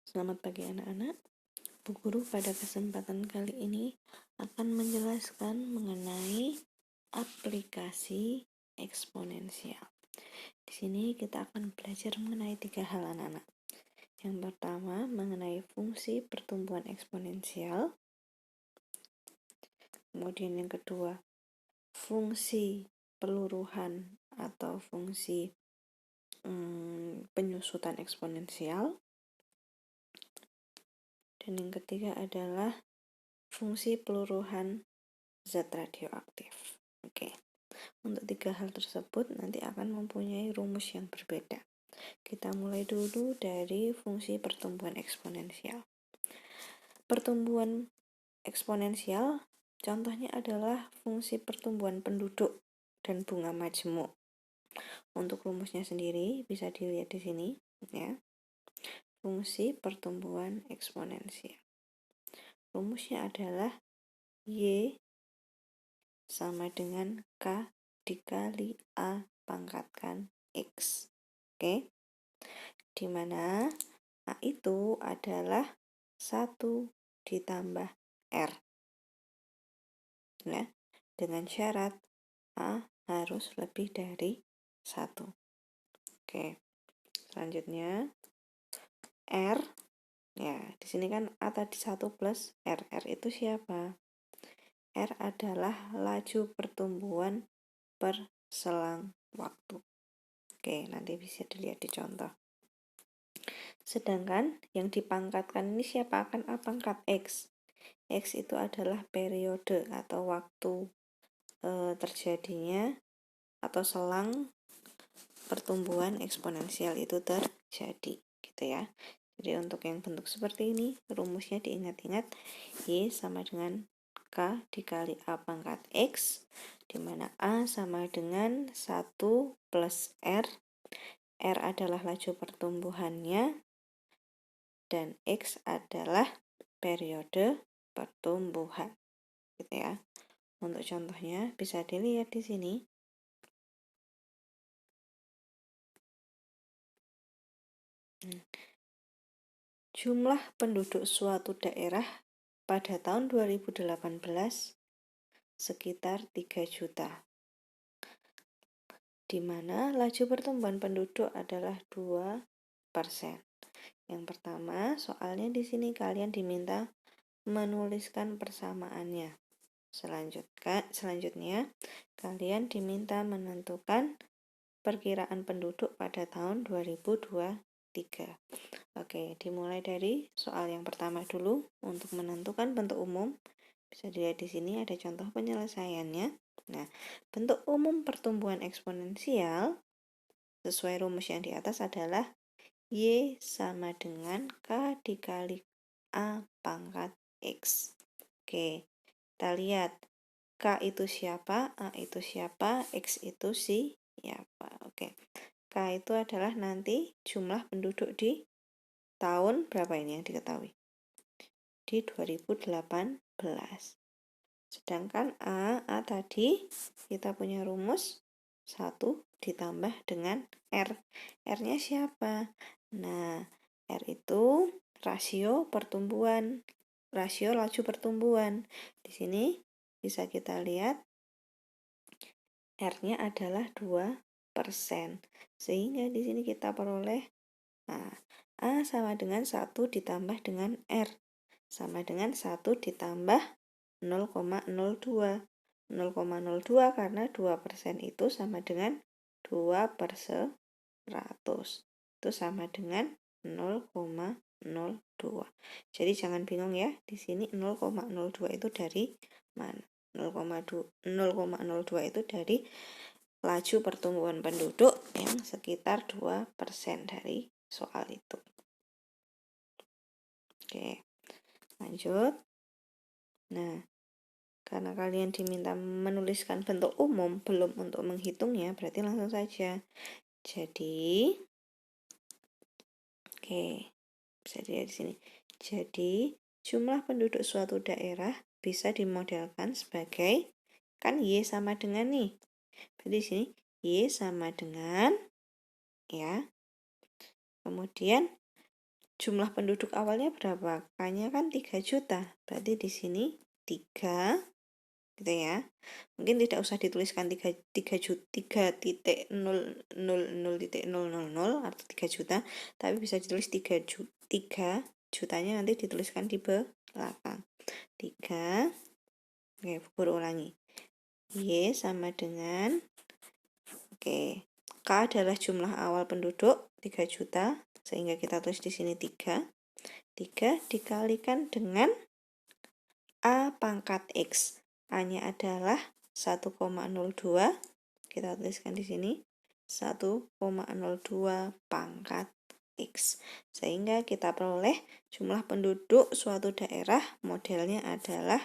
Selamat pagi anak-anak. Bu Guru pada kesempatan kali ini akan menjelaskan mengenai aplikasi eksponensial. Di sini kita akan belajar mengenai 3 hal anak-anak. Yang pertama mengenai fungsi pertumbuhan eksponensial. Kemudian yang kedua, fungsi peluruhan atau fungsi penyusutan eksponensial. Dan yang ketiga adalah fungsi peluruhan zat radioaktif. Oke. Untuk 3 hal tersebut nanti akan mempunyai rumus yang berbeda. Kita mulai dulu dari fungsi pertumbuhan eksponensial. Pertumbuhan eksponensial contohnya adalah fungsi pertumbuhan penduduk dan bunga majemuk. Untuk rumusnya sendiri bisa dilihat di sini ya. Fungsi pertumbuhan eksponensial. Rumusnya adalah Y sama dengan K dikali A pangkatkan X. Oke. Dimana A itu adalah 1 ditambah R. Ya, dengan syarat A harus lebih dari 1. Oke. Selanjutnya R, ya di sini kan A tadi 1 plus R. R itu siapa? R adalah laju pertumbuhan per selang waktu. Oke, nanti bisa dilihat di contoh. Sedangkan yang dipangkatkan ini siapa? Akan A pangkat X. X itu adalah periode atau waktu terjadinya atau selang pertumbuhan eksponensial itu terjadi, gitu ya. Jadi untuk yang bentuk seperti ini, rumusnya diingat-ingat, Y sama dengan K dikali A pangkat X, di mana A sama dengan 1 plus R. R adalah laju pertumbuhannya, dan X adalah periode pertumbuhan, gitu ya. Untuk contohnya bisa dilihat di sini. Jumlah penduduk suatu daerah pada tahun 2018 sekitar 3 juta, di mana laju pertumbuhan penduduk adalah 2%. Yang pertama, soalnya di sini kalian diminta menuliskan persamaannya. Selanjutnya, kalian diminta menentukan perkiraan penduduk pada tahun 2023. Oke, dimulai dari soal yang pertama dulu. Untuk menentukan bentuk umum, bisa dilihat di sini ada contoh penyelesaiannya. Nah, bentuk umum pertumbuhan eksponensial sesuai rumus yang di atas adalah Y sama dengan K dikali A pangkat X. Oke, kita lihat K itu siapa, A itu siapa, X itu siapa. Oke, K itu adalah nanti jumlah penduduk di tahun berapa ini yang diketahui? Di 2018. Sedangkan A tadi kita punya rumus 1 ditambah dengan R. R-nya siapa? Nah, R itu rasio pertumbuhan, rasio laju pertumbuhan. Di sini bisa kita lihat R-nya adalah 2%. Sehingga di sini kita peroleh A sama dengan 1 ditambah dengan R. Sama dengan 1 ditambah 0,02. 0,02 karena 2% itu sama dengan 2/100. Itu sama dengan 0,02. Jadi jangan bingung ya, di sini 0,02 itu dari mana? 0,02 itu dari laju pertumbuhan penduduk yang sekitar 2% dari soal itu. Oke, lanjut. Nah, karena kalian diminta menuliskan bentuk umum, belum untuk menghitungnya, berarti langsung saja. Jadi, oke, bisa dilihat di sini. Jadi, jumlah penduduk suatu daerah bisa dimodelkan sebagai, kan Y sama dengan nih. Berarti di sini Y sama dengan, ya. Kemudian, jumlah penduduk awalnya berapa? K-nya kan 3 juta. Berarti di sini 3 gitu ya. Mungkin tidak usah dituliskan 3,000,000 atau 3 juta, tapi bisa ditulis 3 jutanya nanti dituliskan di belakang. 3. Oke, berulangi. Y sama dengan K adalah jumlah awal penduduk 3 juta, sehingga kita tulis di sini 3. 3 dikalikan dengan A pangkat X. A-nya adalah 1,02. Kita tuliskan di sini 1,02 pangkat X. Sehingga kita peroleh jumlah penduduk suatu daerah modelnya adalah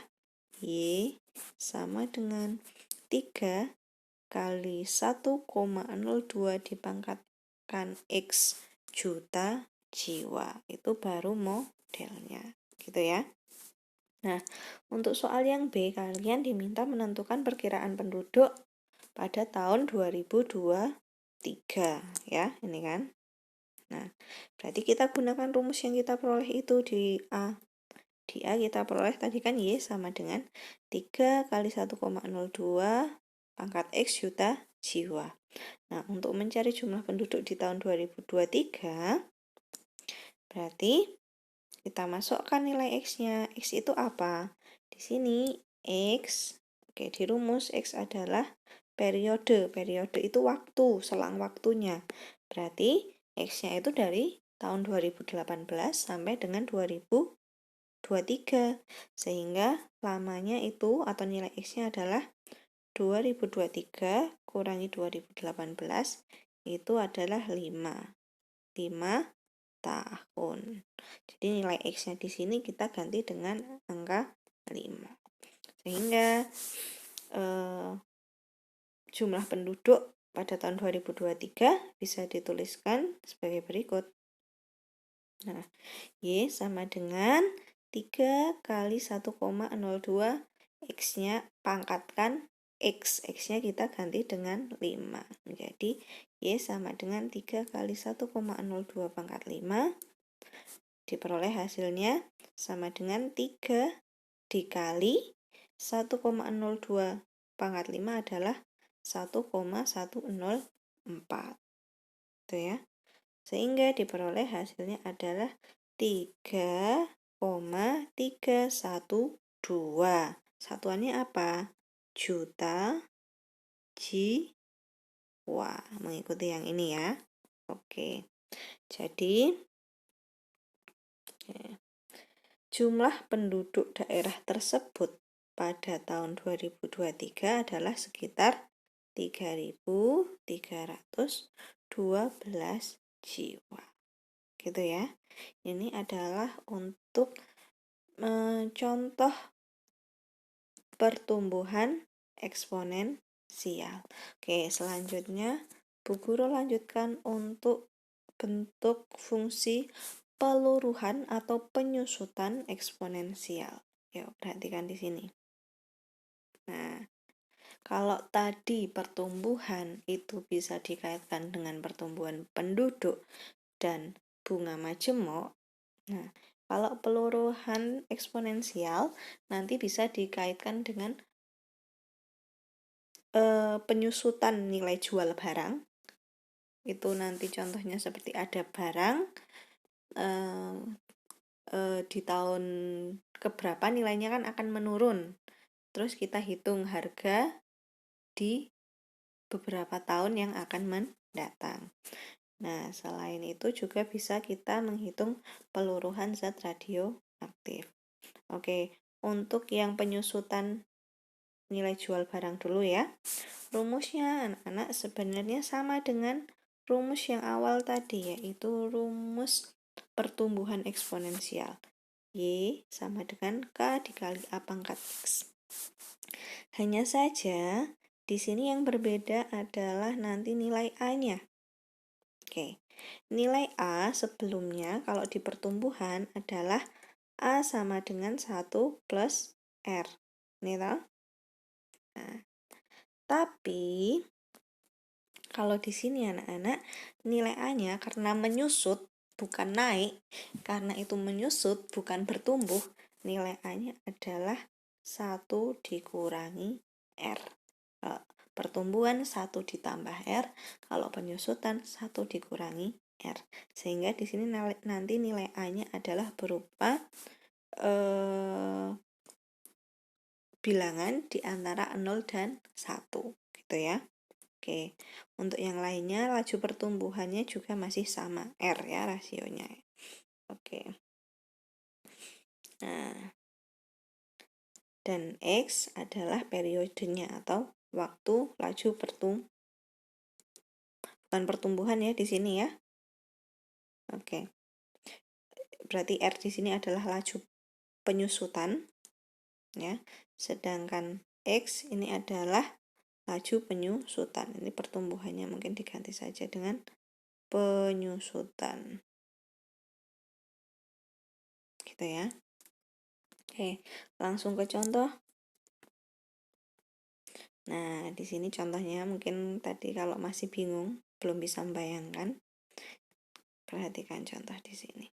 Y sama dengan 3 kali 1,02 dipangkatkan X juta jiwa. Itu baru modelnya. Gitu ya. Nah, untuk soal yang B, kalian diminta menentukan perkiraan penduduk pada tahun 2023 ya, ini kan. Nah, berarti kita gunakan rumus yang kita peroleh itu di A. Di A kita peroleh tadi kan Y sama dengan 3 kali 1,02 pangkat X juta jiwa. Nah, untuk mencari jumlah penduduk di tahun 2023, berarti kita masukkan nilai X-nya. X itu apa? Di sini X, oke, di rumus X adalah periode. Periode itu waktu, selang waktunya. Berarti X-nya itu dari tahun 2018 sampai dengan 2023. Sehingga lamanya itu atau nilai X-nya adalah 2023 kurangi 2018 itu adalah 5. 5 tahun. Jadi nilai X-nya di sini kita ganti dengan angka 5. Sehingga jumlah penduduk pada tahun 2023 bisa dituliskan sebagai berikut. Nah, Y sama dengan 3 kali 1,02 X-nya pangkatkan X. X-nya kita ganti dengan 5. Jadi Y sama dengan 3 kali 1,02 pangkat 5. Diperoleh hasilnya sama dengan 3 dikali 1,02 pangkat 5 adalah 1,104. Itu ya. Sehingga diperoleh hasilnya adalah 3,312. Satuannya apa? Juta jiwa. Mengikuti yang ini ya. Oke. Jadi jumlah penduduk daerah tersebut pada tahun 2023 adalah sekitar 3.312 jiwa. Gitu ya. Ini adalah untuk contoh pertumbuhan eksponensial. Oke, selanjutnya Bu Guru lanjutkan untuk bentuk fungsi peluruhan atau penyusutan eksponensial. Yuk, perhatikan di sini. Nah, kalau tadi pertumbuhan itu bisa dikaitkan dengan pertumbuhan penduduk dan bunga majemuk. Nah, kalau peluruhan eksponensial nanti bisa dikaitkan dengan penyusutan nilai jual barang. Itu nanti contohnya seperti ada barang di tahun keberapa nilainya kan akan menurun. Terus kita hitung harga di beberapa tahun yang akan mendatang. Nah, selain itu juga bisa kita menghitung peluruhan zat radioaktif. Oke, untuk yang penyusutan nilai jual barang dulu ya. Rumusnya anak-anak sebenarnya sama dengan rumus yang awal tadi, yaitu rumus pertumbuhan eksponensial. Y sama dengan K dikali A pangkat X. Hanya saja di sini yang berbeda adalah nanti nilai A-nya. Oke, nilai A sebelumnya kalau di pertumbuhan adalah A sama dengan 1 plus R. Ini toh? Nah, tapi kalau di sini anak-anak nilai A-nya karena menyusut bukan naik, karena itu menyusut, bukan bertumbuh, nilai A-nya adalah 1 dikurangi R. Pertumbuhan 1 ditambah R, kalau penyusutan 1 dikurangi R. Sehingga di sini nanti nilai A-nya adalah berupa bilangan di antara 0 dan 1, gitu ya. Oke, untuk yang lainnya laju pertumbuhannya juga masih sama, R ya rasionya. Oke. Nah, dan X adalah periodenya atau waktu laju bukan pertumbuhan ya di sini ya. Oke. Berarti R di sini adalah laju penyusutan ya. Sedangkan X ini adalah laju penyusutan. Ini pertumbuhannya mungkin diganti saja dengan penyusutan. Gitu ya. Oke, langsung ke contoh. Nah, di sini contohnya mungkin tadi kalau masih bingung, belum bisa membayangkan, perhatikan contoh di sini.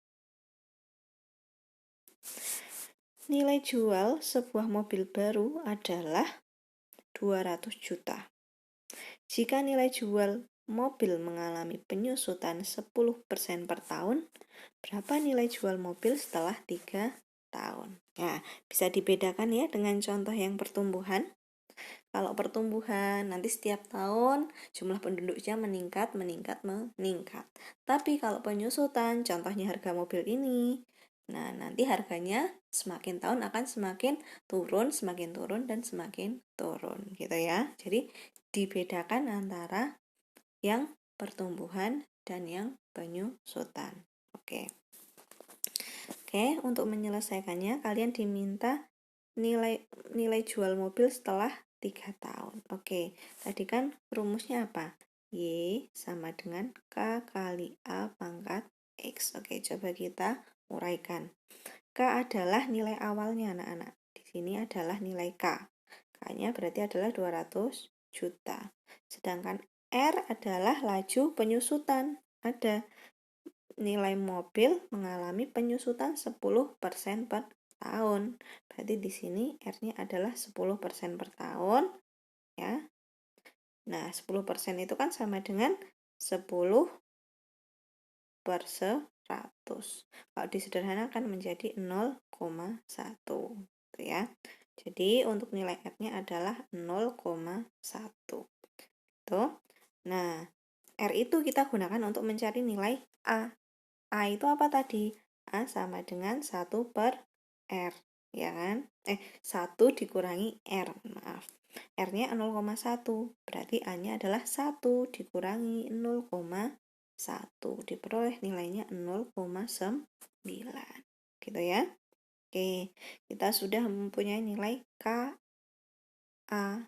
Nilai jual sebuah mobil baru adalah 200 juta. Jika nilai jual mobil mengalami penyusutan 10% per tahun, berapa nilai jual mobil setelah 3 tahun? Nah, bisa dibedakan ya dengan contoh yang pertumbuhan. Kalau pertumbuhan nanti setiap tahun jumlah penduduknya meningkat. Tapi kalau penyusutan, contohnya harga mobil ini, nah nanti harganya semakin tahun akan semakin turun dan semakin turun gitu ya. Jadi dibedakan antara yang pertumbuhan dan yang penyusutan. Oke, untuk menyelesaikannya kalian diminta nilai jual mobil setelah 3 tahun. Oke, tadi kan rumusnya apa? Y sama dengan K kali A pangkat X. Oke, coba kita uraikan. K adalah nilai awalnya anak-anak. Di sini adalah nilai K. K-nya berarti adalah 200 juta. Sedangkan R adalah laju penyusutan. Ada nilai mobil mengalami penyusutan 10% per tahun. Berarti di sini R-nya adalah 10% per tahun ya. Nah, 10% itu kan sama dengan 10 per 100. Kalau disederhanakan menjadi 0,1 gitu ya. Jadi untuk nilai R-nya adalah 0,1. Tuh. Nah, R itu kita gunakan untuk mencari nilai A. A itu apa tadi? A sama dengan 1 per R, ya kan? 1 dikurangi R, maaf. R-nya 0,1, berarti A-nya adalah 1 dikurangi 0,1. Diperoleh nilainya 0,9. Gitu ya. Oke, kita sudah mempunyai nilai K, A,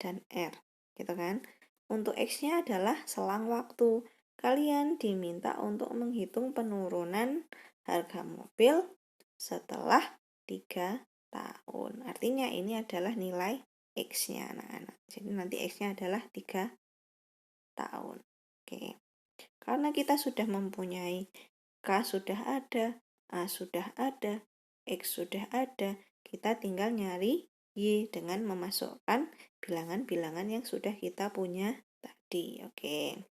dan R, gitu kan? Untuk X-nya adalah selang waktu. Kalian diminta untuk menghitung penurunan harga mobil setelah 3 tahun. Artinya ini adalah nilai X-nya anak-anak. Jadi nanti X-nya adalah 3 tahun. Oke. Karena kita sudah mempunyai K sudah ada, A sudah ada, X sudah ada, kita tinggal nyari Y dengan memasukkan bilangan-bilangan yang sudah kita punya tadi. Oke.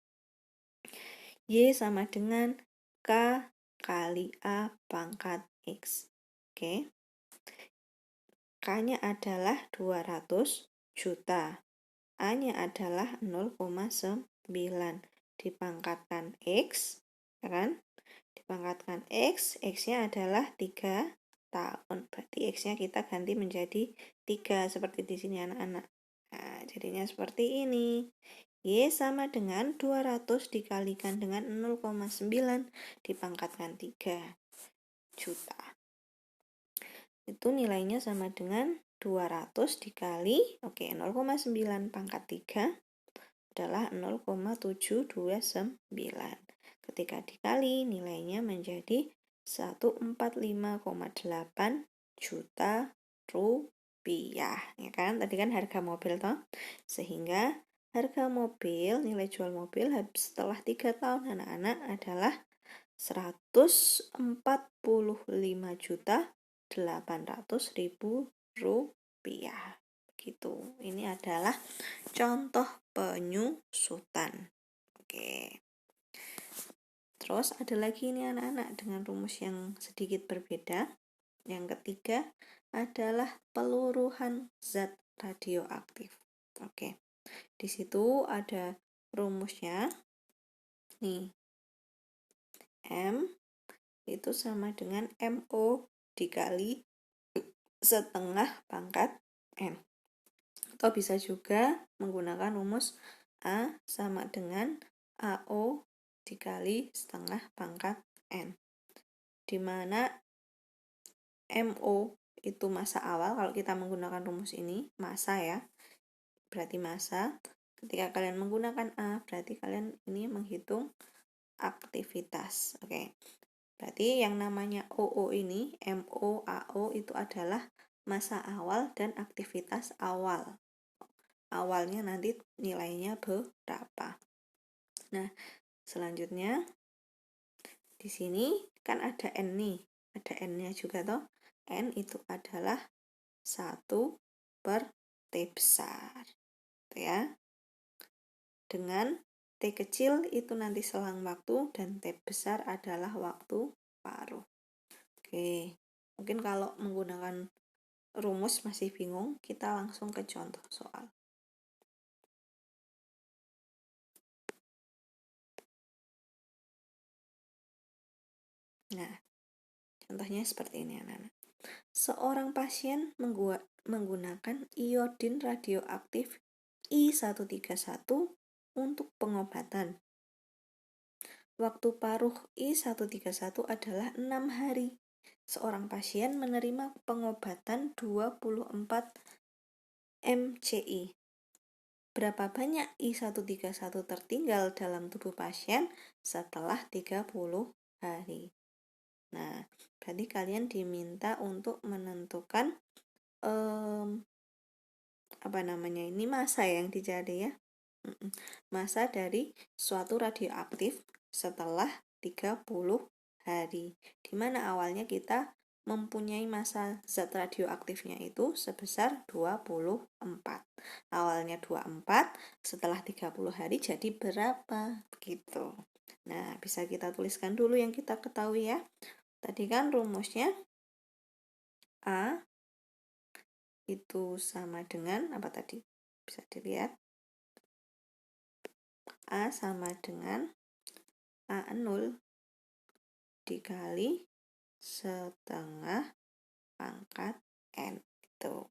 Y sama dengan K kali A pangkat X. Oke. K-nya adalah 200 juta. A-nya adalah 0,9. Dipangkatkan X, ya kan? Dipangkatkan X, X-nya adalah 3 tahun. Berarti X-nya kita ganti menjadi 3, seperti di sini anak-anak. Nah, jadinya seperti ini. Y sama dengan 200 dikalikan dengan 0,9 dipangkatkan 3 juta. Itu nilainya sama dengan 200 dikali, 0,9 pangkat 3 adalah 0,729. Ketika dikali, nilainya menjadi 145,8 juta rupiah. Ya kan? Tadi kan harga mobil toh. Sehingga harga mobil, nilai jual mobil setelah 3 tahun anak-anak adalah 145.800.000 rupiah. Gitu. Ini adalah contoh penyusutan. Oke. Terus ada lagi ini anak-anak dengan rumus yang sedikit berbeda. Yang ketiga adalah peluruhan zat radioaktif. Oke. Di situ ada rumusnya. Nih. M itu sama dengan MO dikali setengah pangkat N. Atau bisa juga menggunakan rumus A sama dengan AO dikali setengah pangkat N. Di mana MO itu massa awal, kalau kita menggunakan rumus ini, massa ya, berarti massa. Ketika kalian menggunakan A, berarti kalian ini menghitung aktivitas. Oke. Berarti yang namanya OO ini, MO, AO itu adalah massa awal dan aktivitas awal. Awalnya nanti nilainya berapa. Nah, selanjutnya di sini kan ada N nih. Ada N-nya juga toh. N itu adalah 1 per T besar. Tuh ya. Dengan T kecil itu nanti selang waktu dan T besar adalah waktu paruh. Oke. Mungkin kalau menggunakan rumus masih bingung, kita langsung ke contoh soal. Nah, contohnya seperti ini anak-anak. Seorang pasien menggunakan iodin radioaktif I131 untuk pengobatan. Waktu paruh I131 adalah 6 hari. Seorang pasien menerima pengobatan 24 mCi. Berapa banyak I131 tertinggal dalam tubuh pasien setelah 30 hari? Nah, berarti kalian diminta untuk menentukan ini massa yang dicari ya. Massa dari suatu radioaktif setelah 30 hari. Dimana awalnya kita mempunyai massa zat radioaktifnya itu sebesar 24. Awalnya 24, setelah 30 hari jadi berapa? Begitu. Nah, bisa kita tuliskan dulu yang kita ketahui ya. Tadi kan rumusnya A itu sama dengan apa tadi? Bisa dilihat. A sama dengan A0 dikali setengah pangkat N itu.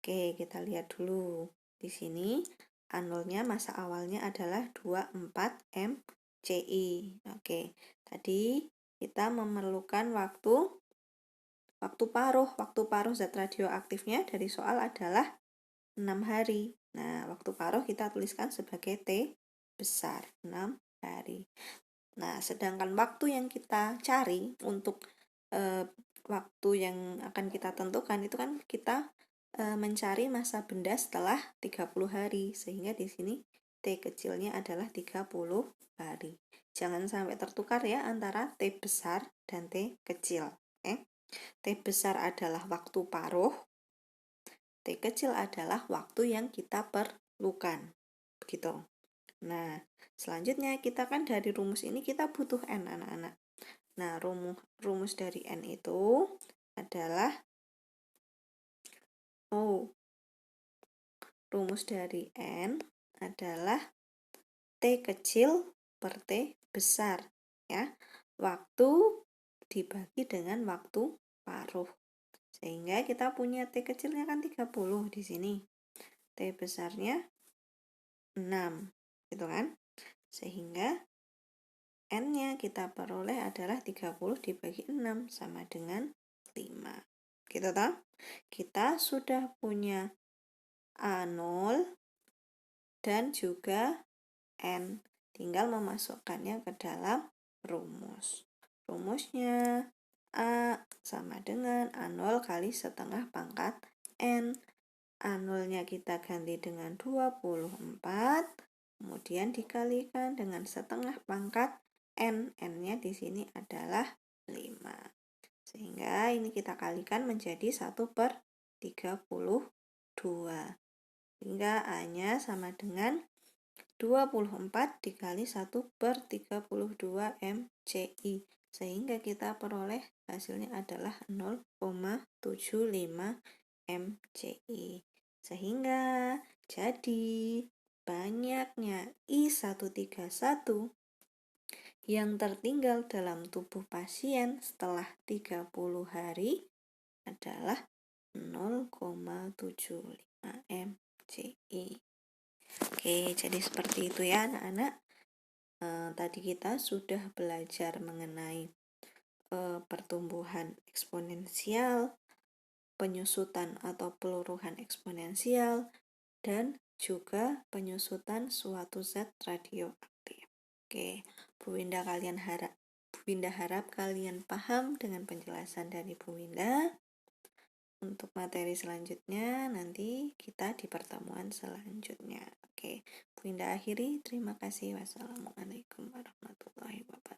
Oke, kita lihat dulu. Di sini A0-nya massa awalnya adalah 24 mCi. Oke, tadi kita memerlukan waktu paruh. Waktu paruh zat radioaktifnya dari soal adalah 6 hari. Nah, waktu paruh kita tuliskan sebagai T besar, 6 hari. Nah, sedangkan waktu yang kita cari untuk waktu yang akan kita tentukan itu kan kita mencari massa benda setelah 30 hari. Sehingga di sini T kecilnya adalah 30 hari. Jangan sampai tertukar ya antara T besar dan T kecil. T besar adalah waktu paruh, T kecil adalah waktu yang kita perlukan. Begitu. Nah, selanjutnya kita kan dari rumus ini kita butuh N anak-anak. Nah, rumus dari N itu adalah rumus dari N adalah T kecil per T besar ya. Waktu dibagi dengan waktu paruh. Sehingga kita punya T kecilnya kan 30 di sini. T besarnya 6, gitu kan? Sehingga N-nya kita peroleh adalah 30 dibagi 6 sama dengan 5. Gitu toh? Kita sudah punya A0 dan juga N. Tinggal memasukkannya ke dalam rumus. Rumusnya A sama dengan A0 kali setengah pangkat N. A0-nya kita ganti dengan 24, kemudian dikalikan dengan setengah pangkat N-nya di sini adalah 5. Sehingga ini kita kalikan menjadi 1/32. Sehingga A-nya sama dengan 24 dikali 1/32 MCI. Sehingga kita peroleh hasilnya adalah 0,75 MCI. Sehingga jadi banyaknya I131 yang tertinggal dalam tubuh pasien setelah 30 hari adalah 0,75 MCI. Oke, jadi seperti itu ya anak-anak. Tadi kita sudah belajar mengenai pertumbuhan eksponensial, penyusutan atau peluruhan eksponensial, dan juga penyusutan suatu zat radioaktif. Oke, Bu Winda harap kalian paham dengan penjelasan dari Bu Winda. Untuk materi selanjutnya nanti kita di pertemuan selanjutnya. Oke, Bu Winda akhiri. Terima kasih. Wassalamualaikum warahmatullahi wabarakatuh.